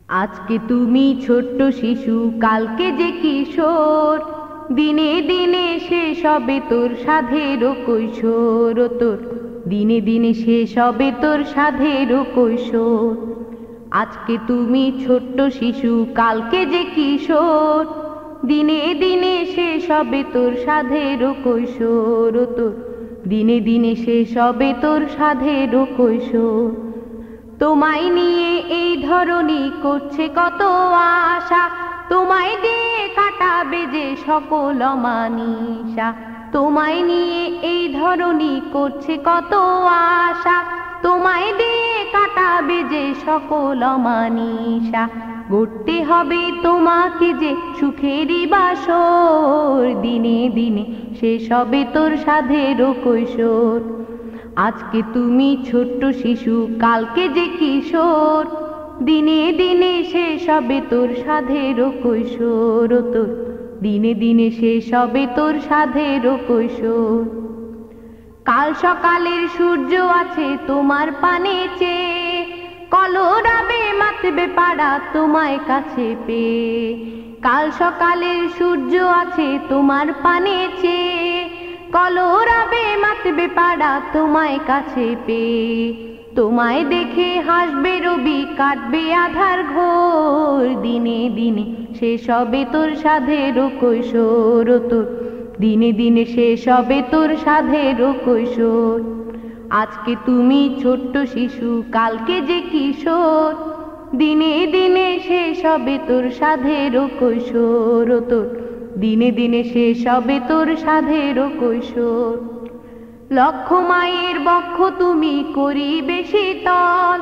আজকে তুমি ছোট্ট শিশু, কালকে যে কিশোর। দিনে দিনে শেষ হবে তোর সাধের কৈশোর। তোর দিনে দিনে শেষ হবে তোর সাধের কৈশোর। আজকে তুমি ছোট্ট শিশু, কালকে যে কিশোর। দিনে দিনে শেষ হবে তোর সাধের কৈশোর। তোর দিনে দিনে শেষ হবে তোর সাধের কৈশোর। তোমায় নিয়ে এই ধরনী করছে কত আশা, তোমায় দিয়ে কাটাবে যে সকল অমানিসা। তোমায় নিয়ে এই ধরনী করছে কত আশা, তোমায় দিয়ে কাটাবে যে সকল অমানিসা। গড়তে হবে তোমাকে যে সুখেরই বাসর, দিনে দিনে শেষ হবে তোর সাধের কৈশোর। আজকে তুমি ছোট্ট শিশু, কালকে যে কিশোর। দিনে দিনে শেষ হবে তোর সাধের কৈশোর। তোর দিনে দিনে শেষ হবে তোর সাধের কৈশোর। কাল সকালের সূর্য আছে তোমার পানে চেয়ে, কলরাবে মাতবে পাড়া তোমায় কাছে পেয়ে। কাল সকালের সূর্য আছে তোমার পানে চেয়ে, কলরাবে মাতবে পাড়া তোমায় কাছে পেয়ে। তোমায় দেখে হাসবে রবি, কাটবে আধার ঘোর। দিনে দিনে শেষ হবে তোর সাধের কৈশোর। তোর দিনে দিনে শেষ হবে তোর সাধের কৈশোর। আজকে তুমি ছোট্ট শিশু, কালকে যে কিশোর। দিনে দিনে শেষ হবে তোর সাধের কৈশোর। তোর দিনে দিনে শেষ হবে তোর সাধের কৈশোর। লক্ষ মায়ের বক্ষ তুমি করিবে শীতল,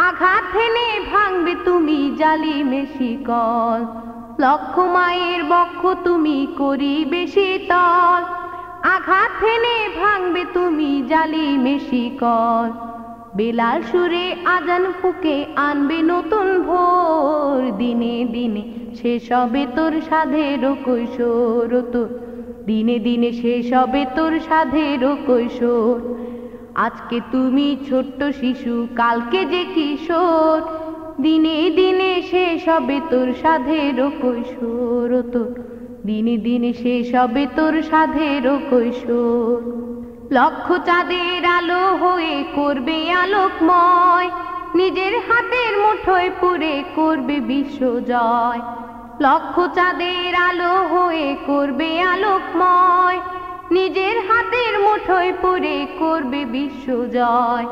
আঘাত হেনে ভাঙবে তুমি জালিমে শিকল। লক্ষ মায়ের বক্ষ তুমি করিবে শীতল, আঘাত হেনে ভাঙবে তুমি জালিমে শিকল। বেলাল সুরে আজান ফুকে আনবে নতুন ভোর। দিনে দিনে শেষ হবে তোর সাধের কৈশোর। তোর দিনে দিনে শেষ হবে তোর সাধের কৈশোর। আজকে তুমি ছোট্ট শিশু, কালকে যে কিশোর। দিনে দিনে শেষ হবে তোর সাধের কৈশোর। তোর দিনে দিনে শেষ হবে তোর সাধের কৈশোর। লক্ষ চাঁদের আলো হয়ে করবে আলোকময়, নিজের হাতের মুঠোয় পুরে করবে বিশ্ব জয়। লক্ষ চাঁদের আলো হয়ে করবে আলোকময়, নিজের হাতের মুঠোয় পুরে করবে বিশ্ব জয়।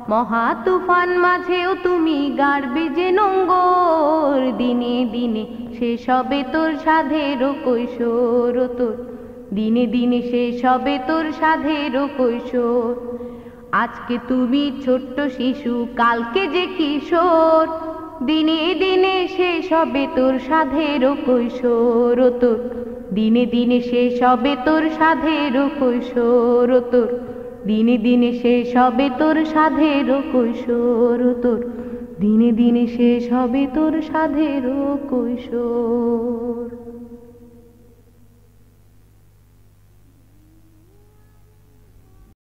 মহা তুফান মাঝেও তুমি গাড়বে যে নোঙ্গর। দিনে দিনে শেষ হবে তোর সাধের কৈশোর। তোর দিনে দিনে শেষ হবে তোর সাধের কৈশোর। আজকে তুমি ছোট্ট শিশু, কালকে যে কিশোর। দিনে দিনে শেষ হবে তোর সাধের কৈশোর। তোর দিনে দিনে শেষ হবে তোর সাধের কৈশোর। তোর দিনে দিনে শেষ হবে তোর সাধের কৈশোর। তোর দিনে দিনে শেষ হবে তোর সাধের কৈশোর।